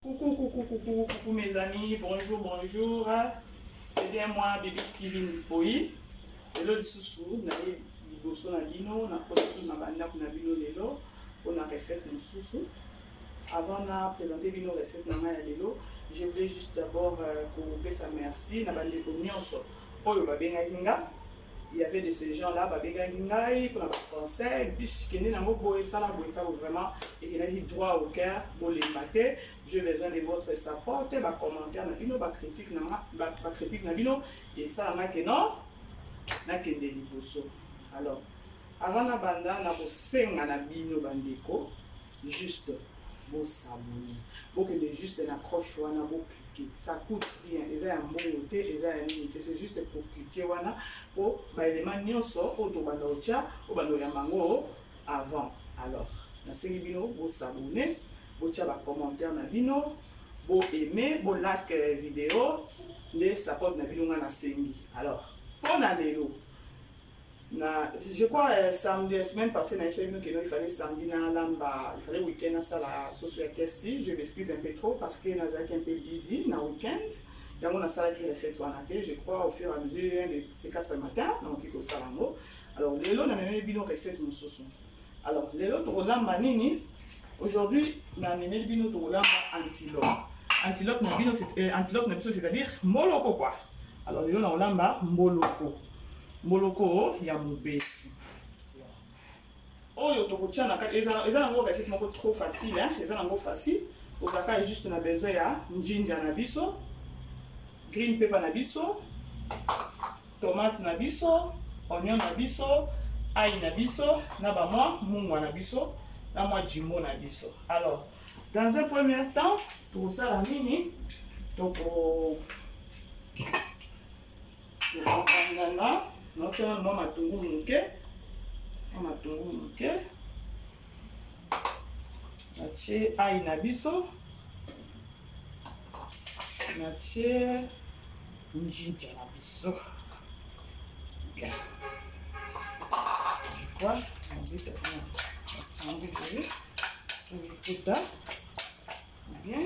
Coucou, coucou, coucou, coucou mes amis, bonjour, bonjour. C'est bien moi, Baby Steven Boy. Lelo lisusu na liboso na bino na poso na bandako na bino lelo pour la recette mususu. Avant de présenter bino recette na ya lelo, je voulais juste d'abord couper sa merci na bandeko nyonso oyo babengaki nga. Il y avait de ces gens-là, pour avoir conseil, puisqu'il y a vraiment, il y a droit au cœur pour les mater. J'ai besoin de votre support, ma commentaire, ma critique, et ça, non, n'a que des liboso. Alors, avant la banda, na senga na bino bandeko, juste beau sabuni. Beaucoup de juste une accroche ou un beau cliquer. Ça coûte rien. Et ça un bon côté, et ça un limite. C'est juste pour cliquer wana pour élément nyonso auto banocha ou banoya mango avant. Alors, na sengi bino beau sabuni, beau tia ba commentaire na bino, beau aimer, beau like vidéo, les support na bino na sengi. Alors, pour na lelo. Je crois samedi, la semaine passée, il fallait samedi, il fallait week-end à la sauce à KFC. Je m'excuse un peu trop parce que nous sommes un peu busy dans le week-end. Donc, on a salé qui recette je crois, au fur et à mesure de ces 4 matins. Donc, il faut ça. Alors, l'élo, on a même une recette de sauce. Alors, l'élo, aujourd'hui, on a même une antilope. Antilope, c'est-à-dire moloko quoi. Alors, l'élo, on a moloko. Moloko ya mubesu. Oh, yotokotia na kati ezana ngo recette moko trop facile hein, ezana ngo facile. Ozaka juste na besoin ya njinja na biso, green pepper na biso, tomate na biso, oignon na biso, ail na biso, na ba moi mungwa na biso, na moi jimbo na biso. Alors, dans un premier temps, pour ça la mini, Notre maman matungulu muke, natie ail na biso, natie njinja na biso. Bien. Je crois, on dit que bien.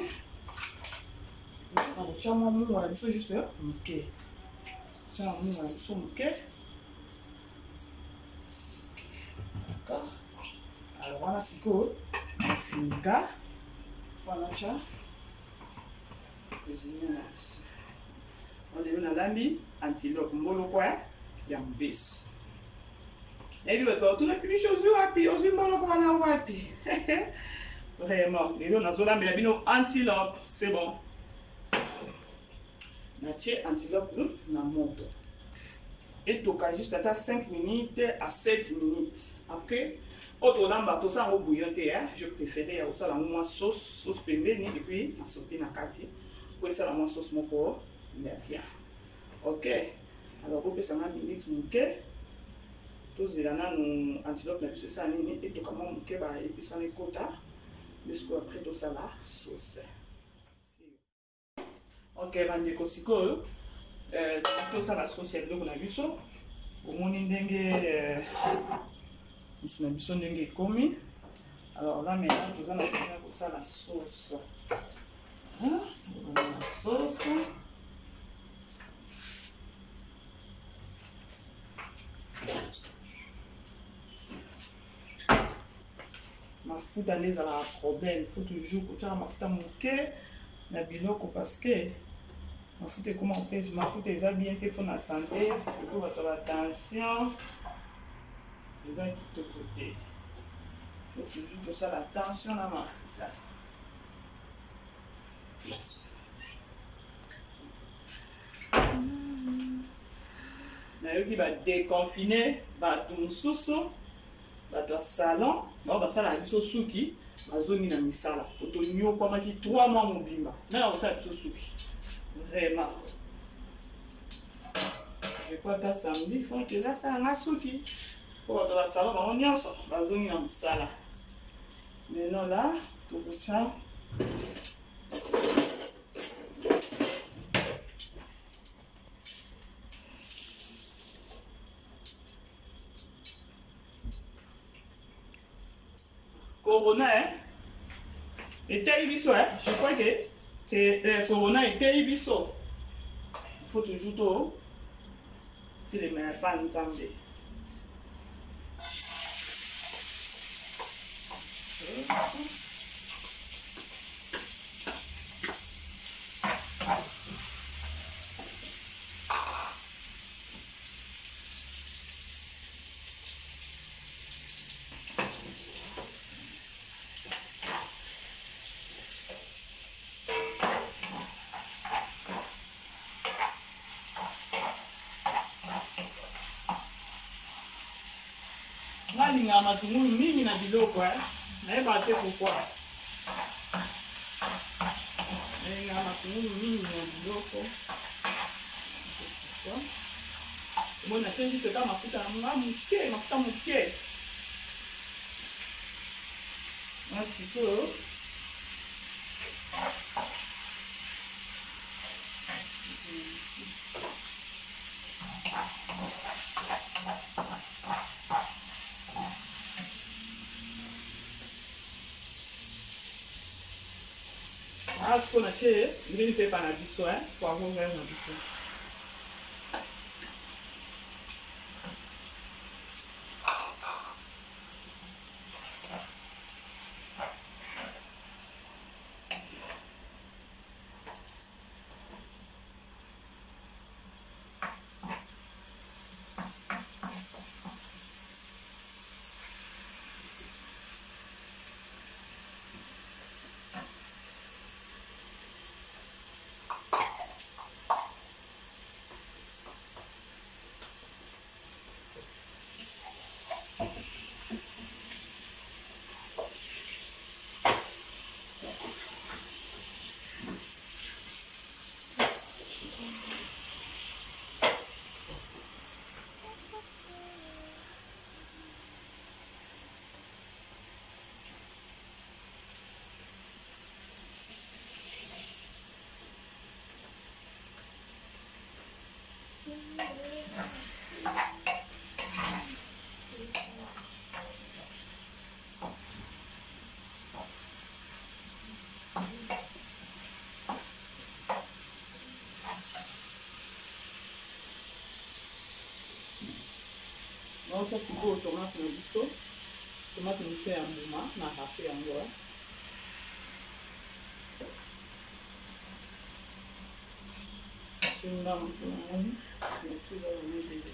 On tient mon mou à la biso juste muke. Tiens, on a son bouquet. D'accord. Alors, on a siko, singa. Voilà, tiens. On a l'ambi, antilope, molo quoi, yambis. Et lui, tu n'as plus de choses, wapi, aussi molo quoi, na wapi. Vraiment, on a zolambi, la bino antilope, c'est bon. Natie antilope na moto. Et toka juste à 5 minutes à 7 minutes. Ok? Auto lamba to ça au bouillonté hein. Je préférais au ça la moi sauce pembeni et puis en soupe na kati. Pour ça la moi sauce moko rien. Ok? Alors pour ça na minutes muke. To zilana no antilope na biso ça nini et toka mo muke ba épices na kota. Jusqu'à après tout ça la sauce. Ok, bandeko sikoyo ça la sauce ya biloko na biso omoni ndenge musu na biso ndenge ekomi. Alors là maintenant toza na kosala sauce. La sauce mafuta nde ezala problème. Il faut toujours kotiaka mafuta moke na biloko parce que mafuta comment on fait mafuta eza bien te pour la santé, c'est pour votre attention. Les gens qui te côté. Il faut toujours que ça l'attention à mafuta. Na yo qui va déconfiner ba tumsusu ba to salon, ba sala biso suki. Bazoni na misala oto nyo kwa maki 3 mois mobimba na on sa suki vraiment je crois que samedi faut que ça na suki pour la salon on nyonso bazoni na misala maintenant là tout ça corona hein. Et biso, hein? Je crois que c'est Corona et biso. Il faut toujours tout. Tu les mets pas ensemble. Nalinga matungulu mingi na biloko nayeba te pourquoi. Nalinga matungulu mingi na biloko. Bon, natie juste kaka mafuta na muke, mafuta muke. Un petit peu. Ah, ce qu'on a fait, green pepper na biso, poivron vert na biso. Donc ça c'est pour tomate na biso. Tomate ni fait un moment na râpé encore. Une dame pour moi. Tu vas le mettre.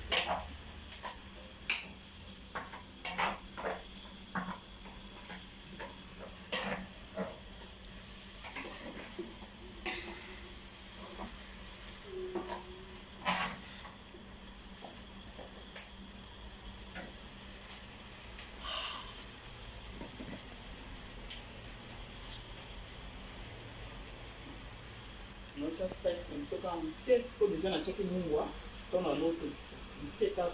Notre espèce, on peut pas en faire, il faut déjà la checker nous voir, dans la l'autre, on fait ça.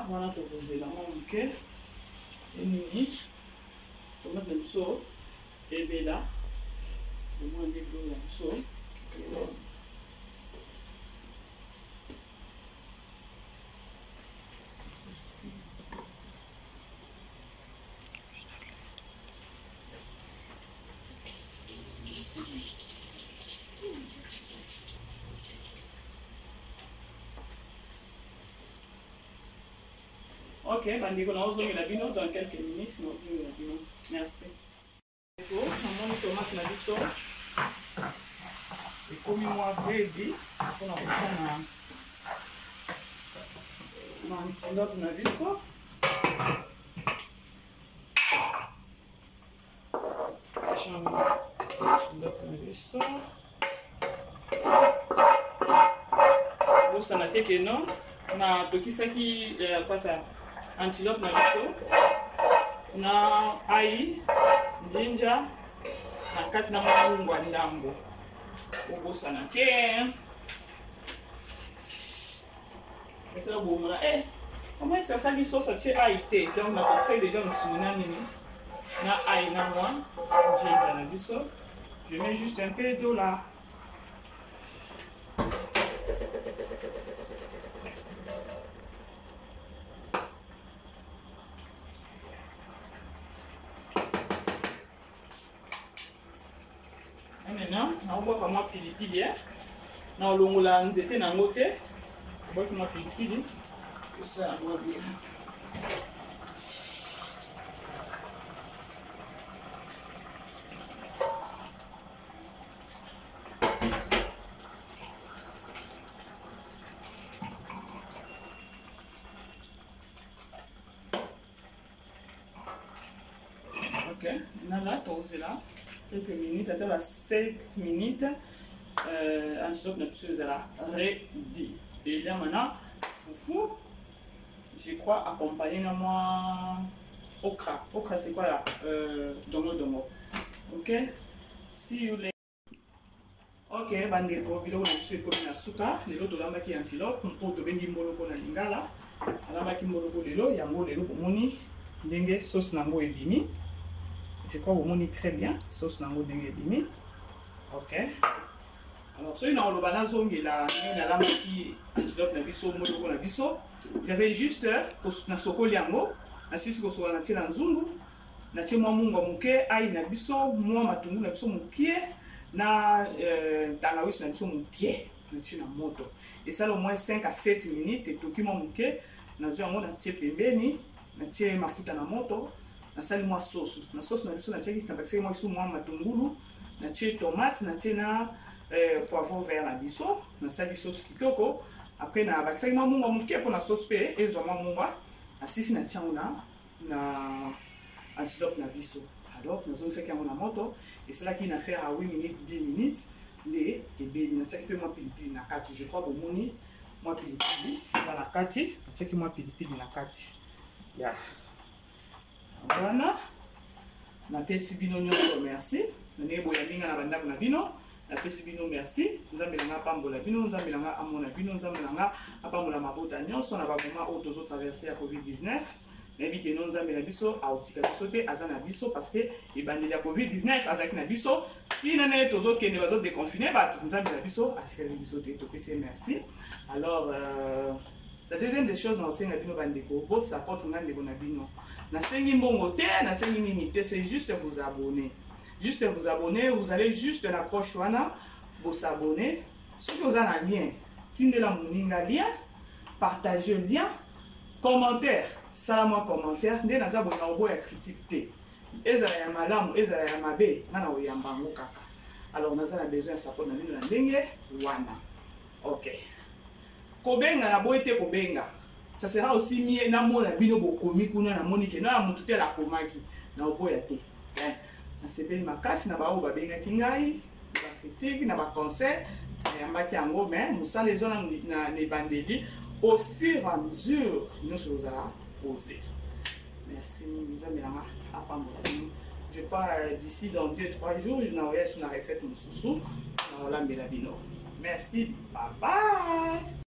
Voilà, tu vas poser la main au cœur. Et nous, tomate de sauce, et bien là, au moins des blocs de sauce. Ok, bandeko na ozongela bino dans quelques minutes, na ozongela bino. Merci. Namoni tomate na biso ekomi mwa ready mpona kosala na antilope na biso. Antilope na biso bosana te ke non na tokisaki pasa antilope na biso na ai, ginger, na kati na mamungu ya ndambo obosana te. Maintenant bon là comment est-ce que ça dit sauce à ail té donc na conseil déjà nous souvenir nini na ail na moi j'ai dans le biso. Je mets juste un peu d'eau là. Maintenant, on va comme moi pilipili na olongola nzete na ngote. On va comme pilipili. Ça va bien. Ok, là, tu là. Quelques minutes, à 7 minutes, antilope nuptieuse là, ready. Et là maintenant, foufou, je crois accompagner moi okra. Okra c'est quoi là? Dongo dongo. Ok, si vous voulez. Ok, bandeko, bilo na biso ekomi na suka, lelo tolambaki antilope, mpo tobengi mboloko na lingala. Alambaki mboloko lelo, yango lelo bomoni ndenge sauce nango ebimi. Je crois que vous montrez très bien sauce nango ndenge dimi. Ok. Alors celui na olobana zongi la na lama ki antilope na biso moloko na biso. J'avais juste na sokoli yango na sisi ko soka na tina nzungu na tie mwa mungu muke ai na biso mwa matungu na biso mukie na tangawizi na biso mukie na tina moto. Et ça au moins 5 à 7 minutes et toki mwa muke na zo yango na tie pembeni na tie mafuta na moto. Na sali mwa sauce. Na sauce na biso na tiaki na bakisi mwa isu mwa matungulu, na tie tomate, na tie na poivron vert na biso, na sali sauce kitoko. Après na bakisi mwa munga muke pour na sauce pe ezo mwa munga. Na sisi na tiango na antilope na biso. Alors nous avons fait na moto et c'est là qu'il a fait à 8 minutes 10 minutes les ebeli na tiaki pe mwa pilipili na kati. Je crois bomoni mwa pilipili za na kati, na tiaki mwa pilipili na kati. Ya. Voilà, na pesi bino nyonso merci. Na boya linga na bandako na bino. Na pesi bino merci. Nzambe nga pambola bino, nzambe nga amona bino, nzambe nga apambola mabota nyonso na ba moment oyo tozo traverser ya COVID-19. Nabi ke non nzambe na biso autika biso te aza na biso parce que ebandeli ya COVID-19 azaki na biso. Tina ne tozo kende bazo déconfiner bato nzambe na biso atika biso te to pesi merci. Alors la deuxième des choses dans le bino bandeko, bo support ngandeko na bino. Na sengi mbongo te, na sengi nini te, c'est juste vous abonner. Juste vous abonner, vous allez juste la coche wana, vous abonner. Ce que vous avez un lien, tindez la moninga lien, partagez le lien, commentaire, salamwa commentaire, nde naza bona obo ya critique te. Ezala ya malamu, ezala ya mabe, ngana oyambango kaka. Alors naza na besoin de support na bino na ndenge wana. OK. Kobenga na boite kobenga. Ça sera aussi mieux na mona bino bokomi kuna na monike na mutu te la komaki na oboya te. Na sepeli makasi na bao babenga kingai, ba critique na ba conseil, ya mbaki yango mais musala les zones na ne bandeli au fur et à mesure nous se allons poser. Merci Nzambe apambola. Je crois d'ici dans 2-3 jours je n'aurai sur la recette mususu na olambela bino. Merci, bye bye.